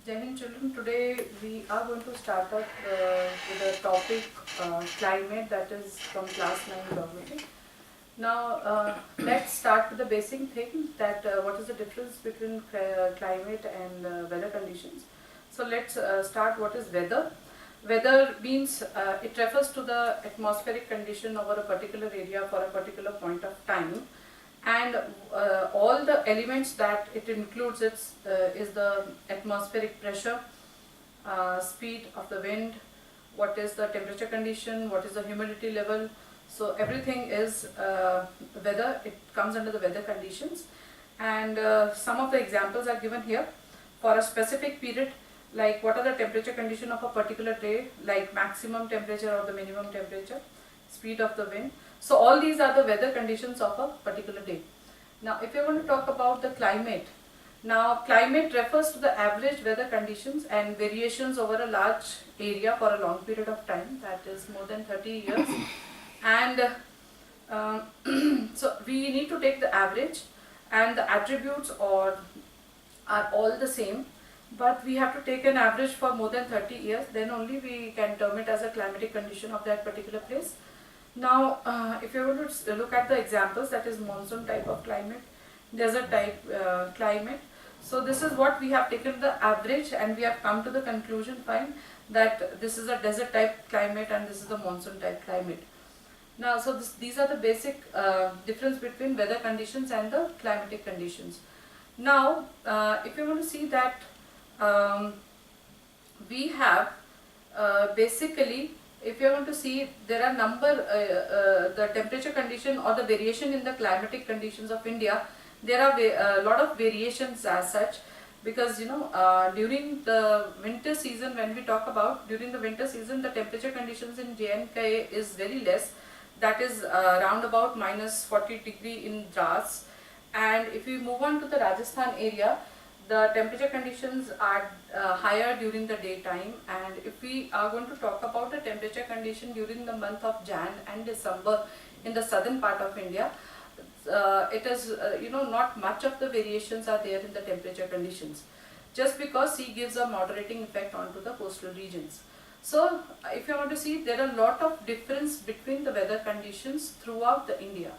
Jai Hind children, today we are going to start up with a topic climate, that is from class 9 geography. Now let's start with the basic thing, that what is the difference between climate and weather conditions. So let's start what is weather. Weather means it refers to the atmospheric condition over a particular area for a particular point of time, and all the elements that it includes is the atmospheric pressure, speed of the wind, what is the temperature condition, what is the humidity level. So everything is weather. It comes under the weather conditions, and some of the examples are given here for a specific period, like what are the temperature condition of a particular day, like maximum temperature or the minimum temperature, speed of the wind. So all these are the weather conditions of a particular day. Now if you are going to talk about the climate, now climate refers to the average weather conditions and variations over a large area for a long period of time, that is more than 30 years. And so we need to take the average, and the attributes are all the same, but we have to take an average for more than 30 years, then only we can term it as a climatic condition of that particular place. Now if you want to look at the examples, that is monsoon type of climate, desert type climate. So this is what we have taken the average, and we have come to the conclusion, fine, that this is a desert type climate and this is the monsoon type climate. Now so these are the basic difference between weather conditions and the climatic conditions. Now if you want to see that we have basically, if you want to see, there are the temperature condition or the variation in the climatic conditions of India. There are a lot of variations as such, because during the winter season, when we talk about during the winter season, the temperature conditions in J&K is very less, that is around about -40 degree in Dras. And if we move on to the Rajasthan area, the temperature conditions are higher during the daytime. And if we are going to talk about the temperature condition during the month of Jan and December in the southern part of India, it is not much of the variations are there in the temperature conditions, just because sea gives a moderating effect onto the coastal regions. So if you want to see, there are a lot of difference between the weather conditions throughout the India.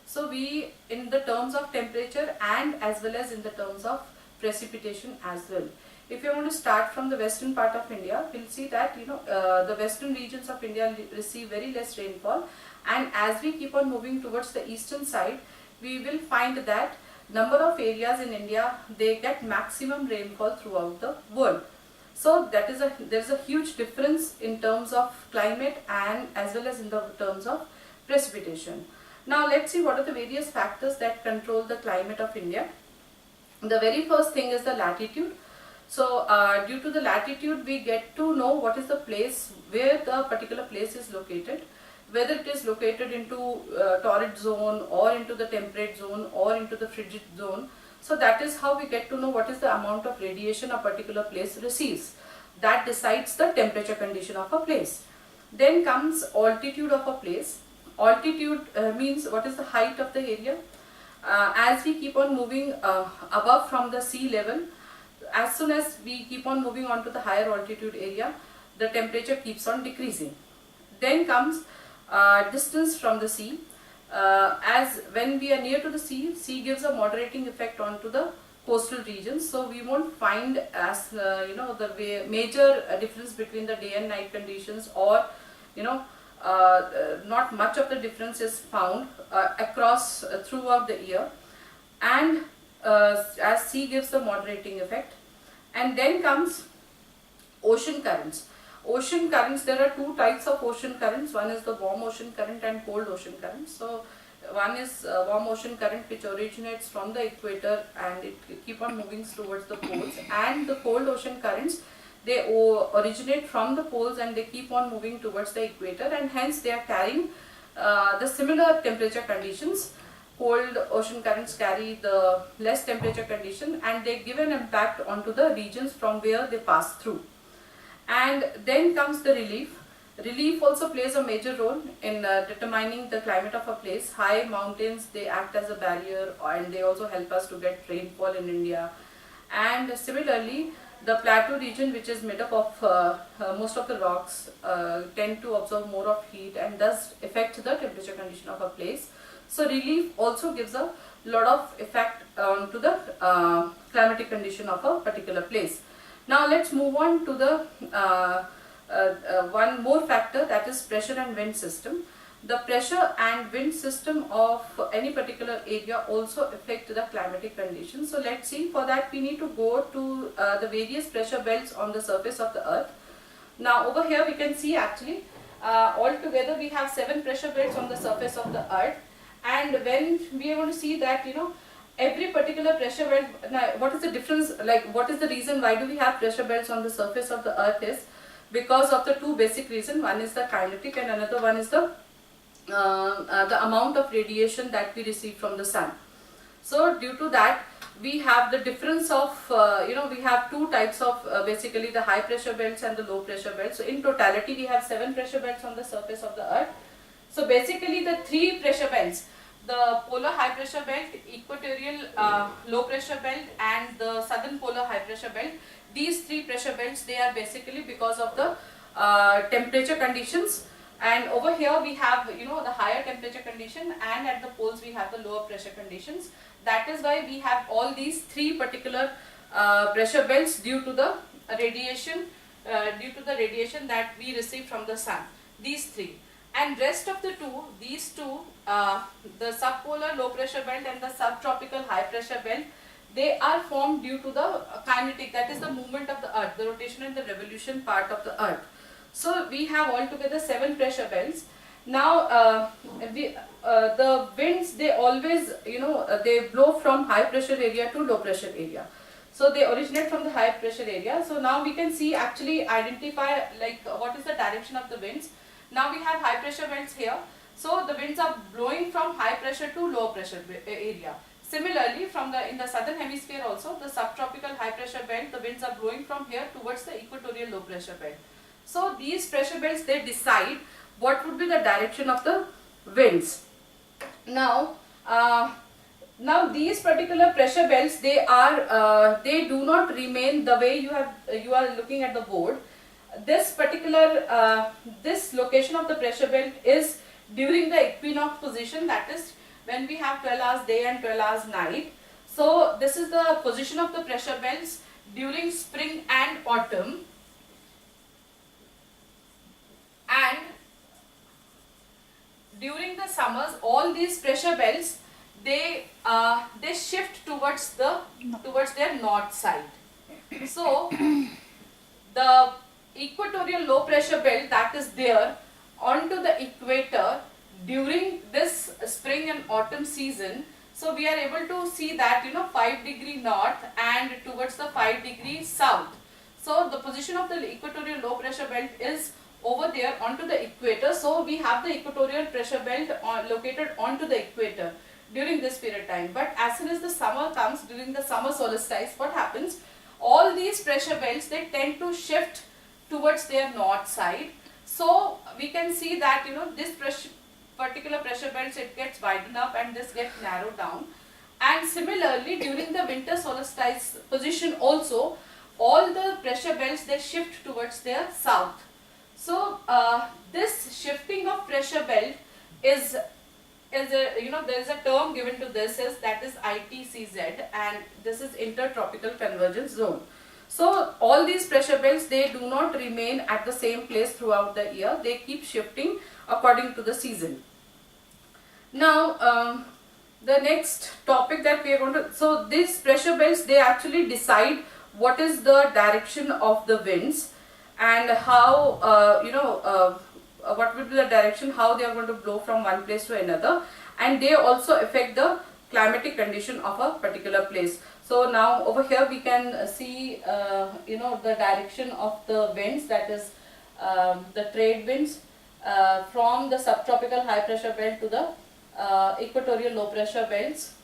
So we, in the terms of temperature and as well as in the terms of precipitation as well. If you want to start from the western part of India, we'll see that the western regions of India receive very less rainfall, and as we keep on moving towards the eastern side, we will find that number of areas in India, they get maximum rainfall throughout the world. So that is there's a huge difference in terms of climate and as well as in the terms of precipitation. Now let's see what are the various factors that control the climate of India. The very first thing is the latitude. So due to the latitude, we get to know what is the place, where the particular place is located, whether it is located into torrid zone or into the temperate zone or into the frigid zone. So that is how we get to know what is the amount of radiation a particular place receives. That decides the temperature condition of a place. Then comes altitude of a place. Altitude means what is the height of the area. As we keep on moving above from the sea level, as soon as we keep on moving on to the higher altitude area, the temperature keeps on decreasing. Then comes distance from the sea. As when we are near to the sea gives a moderating effect onto the coastal regions. So we won't find as the major difference between the day and night conditions, or not much of the difference is found across throughout the year, and as sea gives the moderating effect. And then comes ocean currents. Ocean currents, there are two types of ocean currents. One is the warm ocean current and cold ocean current. So one is warm ocean current, which originates from the equator and it keep on moving towards the poles, and the cold ocean currents, they originate from the poles and they keep on moving towards the equator, and hence they are carrying the similar temperature conditions. Cold ocean currents carry the less temperature condition, and they give an impact onto the regions from where they pass through. And then comes the relief. Relief also plays a major role in determining the climate of a place. High mountains, they act as a barrier, and they also help us to get rainfall in India. And similarly, The plateau region, which is made up of most of the rocks, tend to absorb more of heat and thus affect the temperature condition of a place. So relief also gives a lot of effect to the climatic condition of a particular place. Now let's move on to the one more factor, that is pressure and wind system. The pressure and wind system of any particular area also affect the climatic conditions. So let's see, for that we need to go to the various pressure belts on the surface of the earth. Now over here we can see actually altogether we have 7 pressure belts on the surface of the earth, and when we are going to see that, you know, every particular pressure belt, now what is the difference, like what is the reason why do we have pressure belts on the surface of the earth is because of the two basic reasons. One is the kinetic and another one is the amount of radiation that we receive from the sun. So due to that we have the difference of we have two types of basically the high pressure belts and the low pressure belts. So in totality we have 7 pressure belts on the surface of the earth. So basically the 3 pressure belts, the polar high pressure belt, equatorial low pressure belt and the southern polar high pressure belt, these 3 pressure belts, they are basically because of the temperature conditions. And over here we have, you know, the higher temperature condition, and at the poles we have the lower pressure conditions. That is why we have all these 3 particular pressure belts due to the radiation that we receive from the sun. These 3. And rest of the these two, the subpolar low pressure belt and the subtropical high pressure belt, they are formed due to the kinetic, that is the movement of the earth, the rotation and the revolution part of the earth. So we have altogether 7 pressure belts. Now the winds, they always, they blow from high pressure area to low pressure area. So they originate from the high pressure area. So now we can see, actually identify like what is the direction of the winds. Now we have high pressure belts here. So the winds are blowing from high pressure to low pressure area. Similarly, in the southern hemisphere also, the subtropical high pressure belt, the winds are blowing from here towards the equatorial low pressure belt. So these pressure belts, they decide what would be the direction of the winds. Now these particular pressure belts, they do not remain the way you are looking at the board. This particular this location of the pressure belt is during the equinox position, that is when we have 12 hours day and 12 hours night. So this is the position of the pressure belts during spring and autumn. And during the summers, all these pressure belts, they shift towards their north side. So the equatorial low pressure belt that is there onto the equator during this spring and autumn season, so we are able to see that 5° north and towards the 5° south. So the position of the equatorial low pressure belt is over there onto the equator. So we have the equatorial pressure belt located onto the equator during this period of time. But as soon as the summer comes, during the summer solstice, what happens? All these pressure belts, they tend to shift towards their north side. So we can see that this particular pressure belts, it gets widened up and this gets narrowed down. And similarly, during the winter solstice position also, all the pressure belts, they shift towards their south. So this shifting of pressure belt is there is a term given to this, that is ITCZ, and this is intertropical convergence zone. So all these pressure belts, they do not remain at the same place throughout the year. They keep shifting according to the season. Now the next topic that we are going to, so these pressure belts, they actually decide what is the direction of the winds and how what will be the direction, how they are going to blow from one place to another, and they also affect the climatic condition of a particular place. So now over here we can see the direction of the winds, that is the trade winds from the subtropical high pressure belt to the equatorial low pressure belts.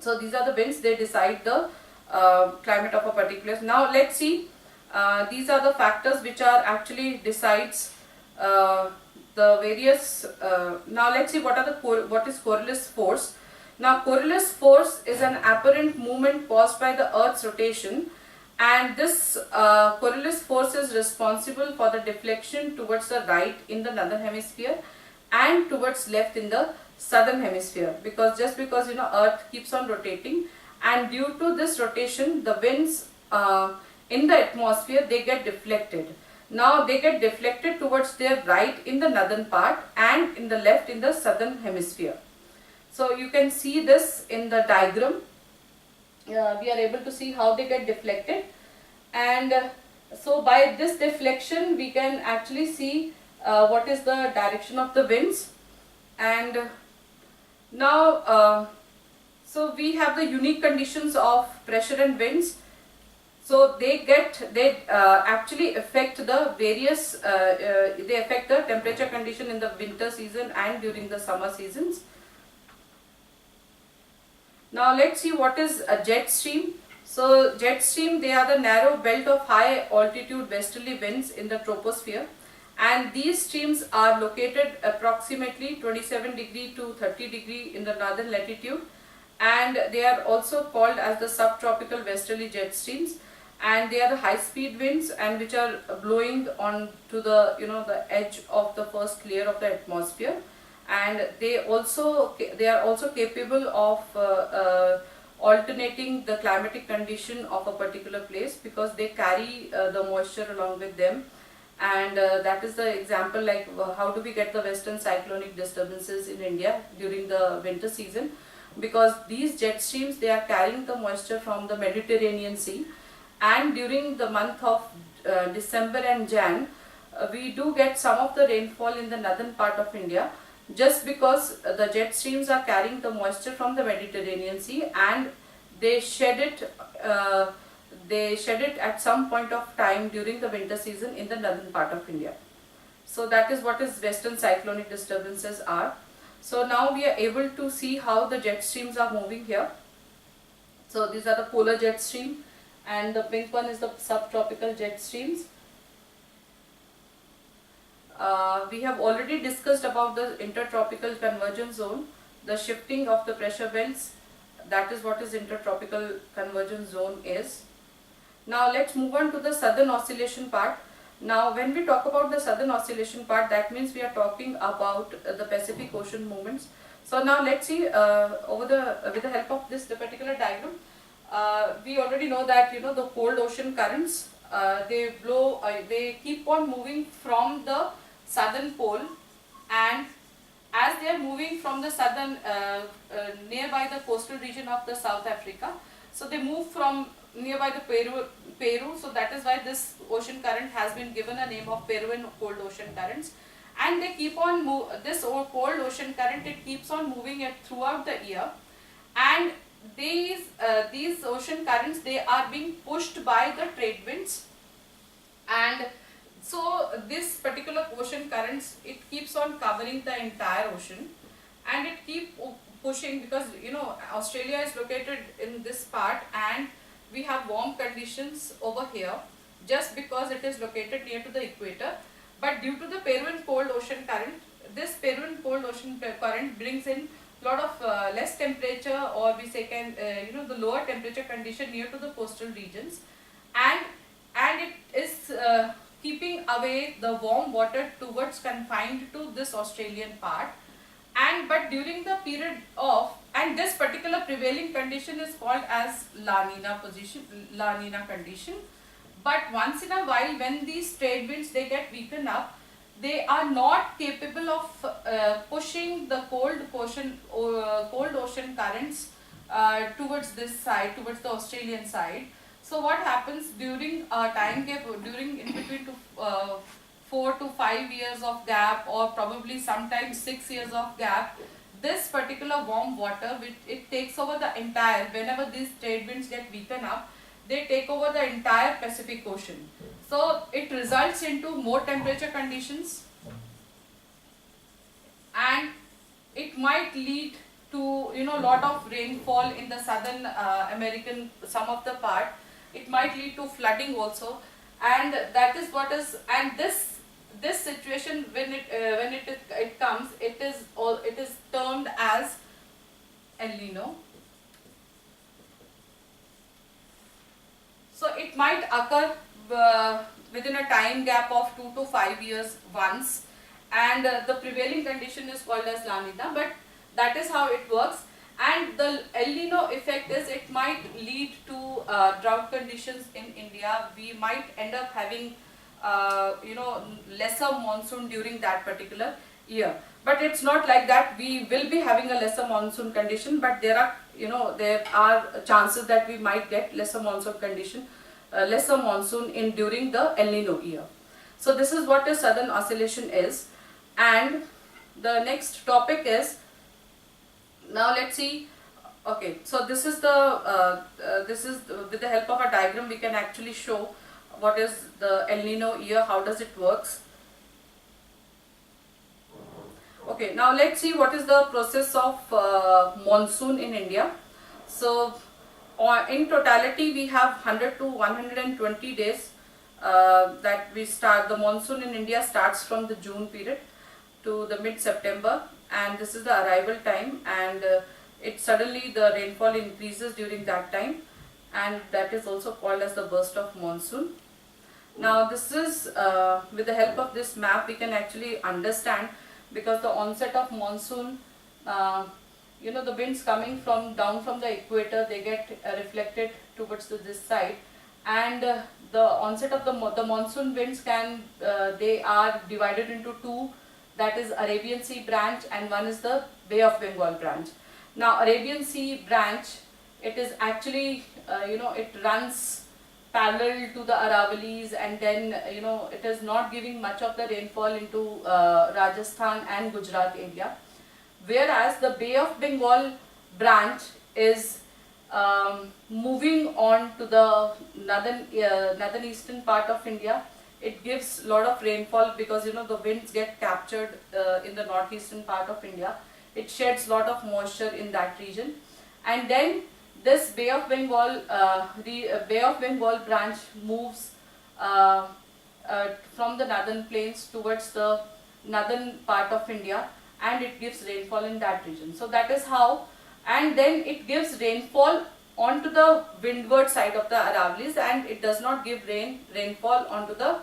So these are the winds, they decide the climate of a particular place. Now let's see, these are the factors which are actually decides the various, now let's see what is Coriolis force. Now Coriolis force is an apparent movement caused by the earth's rotation and this Coriolis force is responsible for the deflection towards the right in the northern hemisphere and towards left in the southern hemisphere, because just because earth keeps on rotating, and due to this rotation the winds in the atmosphere, they get deflected. Now they get deflected towards their right in the northern part and in the left in the southern hemisphere. So you can see this in the diagram. We are able to see how they get deflected, and so by this deflection we can actually see what is the direction of the winds. And now so we have the unique conditions of pressure and winds. So they actually affect the various they affect the temperature condition in the winter season and during the summer seasons. Now let's see what is a jet stream. So jet stream, they are the narrow belt of high altitude westerly winds in the troposphere, and these streams are located approximately 27 degree to 30 degree in the northern latitude, and they are also called as the subtropical westerly jet streams, and they are the high speed winds and which are blowing on to the the edge of the first layer of the atmosphere. And they are also capable of alternating the climatic condition of a particular place, because they carry the moisture along with them. And that is the example, like how do we get the western cyclonic disturbances in India during the winter season, because these jet streams, they are carrying the moisture from the Mediterranean Sea, and during the month of December and Jan, we do get some of the rainfall in the northern part of India, just because the jet streams are carrying the moisture from the Mediterranean Sea, and they shed it at some point of time during the winter season in the northern part of India. So that is what is western cyclonic disturbances are. So now we are able to see how the jet streams are moving here. So these are the polar jet stream, and the pink one is the subtropical jet streams. We have already discussed about the intertropical convergence zone, the shifting of the pressure belts. That is what is intertropical convergence zone is. Now let's move on to the southern oscillation part. Now when we talk about the southern oscillation part, that means we are talking about the Pacific Ocean movements. So now let's see with the help of this particular diagram. We already know that the cold ocean currents, they keep on moving from the southern pole, and as they are moving from the southern nearby the coastal region of the South Africa, so they move from nearby the Peru, so that is why this ocean current has been given a name of Peruvian cold ocean currents. And they keep on this cold ocean current, it keeps on moving it throughout the year, and these ocean currents, they are being pushed by the trade winds. And so this particular ocean currents, it keeps on covering the entire ocean, and it keep pushing, because Australia is located in this part, and we have warm conditions over here just because it is located near to the equator. But due to the Peruvian cold ocean current, this Peruvian cold ocean current brings in lot of less temperature, or we say the lower temperature condition near to the coastal regions, and it is keeping away the warm water towards confined to this Australian part. And but during the period of, and this particular prevailing condition is called as La Nina condition. But once in a while, when these trade winds, they get weakened up, they are not capable of pushing the cold ocean currents towards this side, towards the Australian side. So what happens during a time gap, during in between 4 to 5 years of gap, or probably sometimes 6 years of gap, this particular warm water, which it takes over the entire, whenever these trade winds get weakened up, they take over the entire Pacific Ocean. So it results into more temperature conditions, and it might lead to lot of rainfall in the southern American, some of the part. It might lead to flooding also, and that is what is, and this situation, when it comes, it is termed as El Nino. So it might occur within a time gap of 2 to 5 years once, and the prevailing condition is called as La Nina, but that is how it works. And the El Nino effect is it might lead to drought conditions in India. We might end up having lesser monsoon during that particular year. But it's not like that. We will be having a lesser monsoon condition, but there are chances that we might get lesser monsoon condition, lesser monsoon in during the El Nino year. So this is what a southern oscillation is. And the next topic is, now let's see. Okay, so this is with the help of a diagram we can actually show what is the El Nino year, how does it works. Okay, now let's see what is the process of monsoon in India. So in totality we have 100 to 120 days that we start. The monsoon in India starts from the June period to the mid-September, and this is the arrival time, and it suddenly the rainfall increases during that time, and that is also called as the burst of monsoon. Now this is with the help of this map we can actually understand, because the onset of monsoon, the winds coming down from the equator, they get reflected towards this side, and the onset of the monsoon winds they are divided into two, that is Arabian Sea branch and one is the Bay of Bengal branch. Now Arabian Sea branch, it is actually it runs parallel to the Aravallis, and then it is not giving much of the rainfall into Rajasthan and Gujarat area, whereas the Bay of Bengal branch is moving on to the northern eastern part of India. It gives a lot of rainfall because the winds get captured in the northeastern part of India. It sheds a lot of moisture in that region, and then this Bay of Bengal branch moves from the northern plains towards the northern part of India, and it gives rainfall in that region. So that is how, and then it gives rainfall onto the windward side of the Aravallis, and it does not give rainfall onto the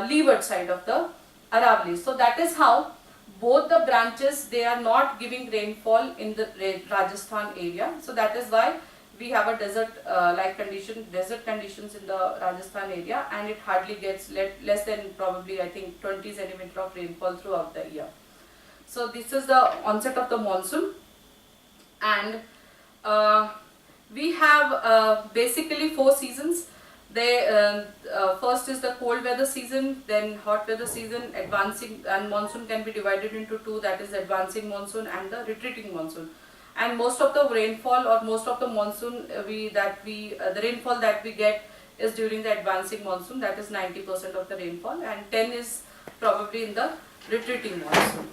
leeward side of the Aravallis. So that is how both the branches, they are not giving rainfall in the Rajasthan area. So that is why we have a desert conditions in the Rajasthan area, and it hardly gets less than probably I think 20 centimeter of rainfall throughout the year. So this is the onset of the monsoon, and we have basically 4 seasons. First is the cold weather season, then hot weather season, advancing, and monsoon can be divided into 2, that is advancing monsoon and the retreating monsoon. And most of the rainfall or most of the monsoon the rainfall that we get is during the advancing monsoon, that is 90% of the rainfall, and 10 is probably in the retreating monsoon.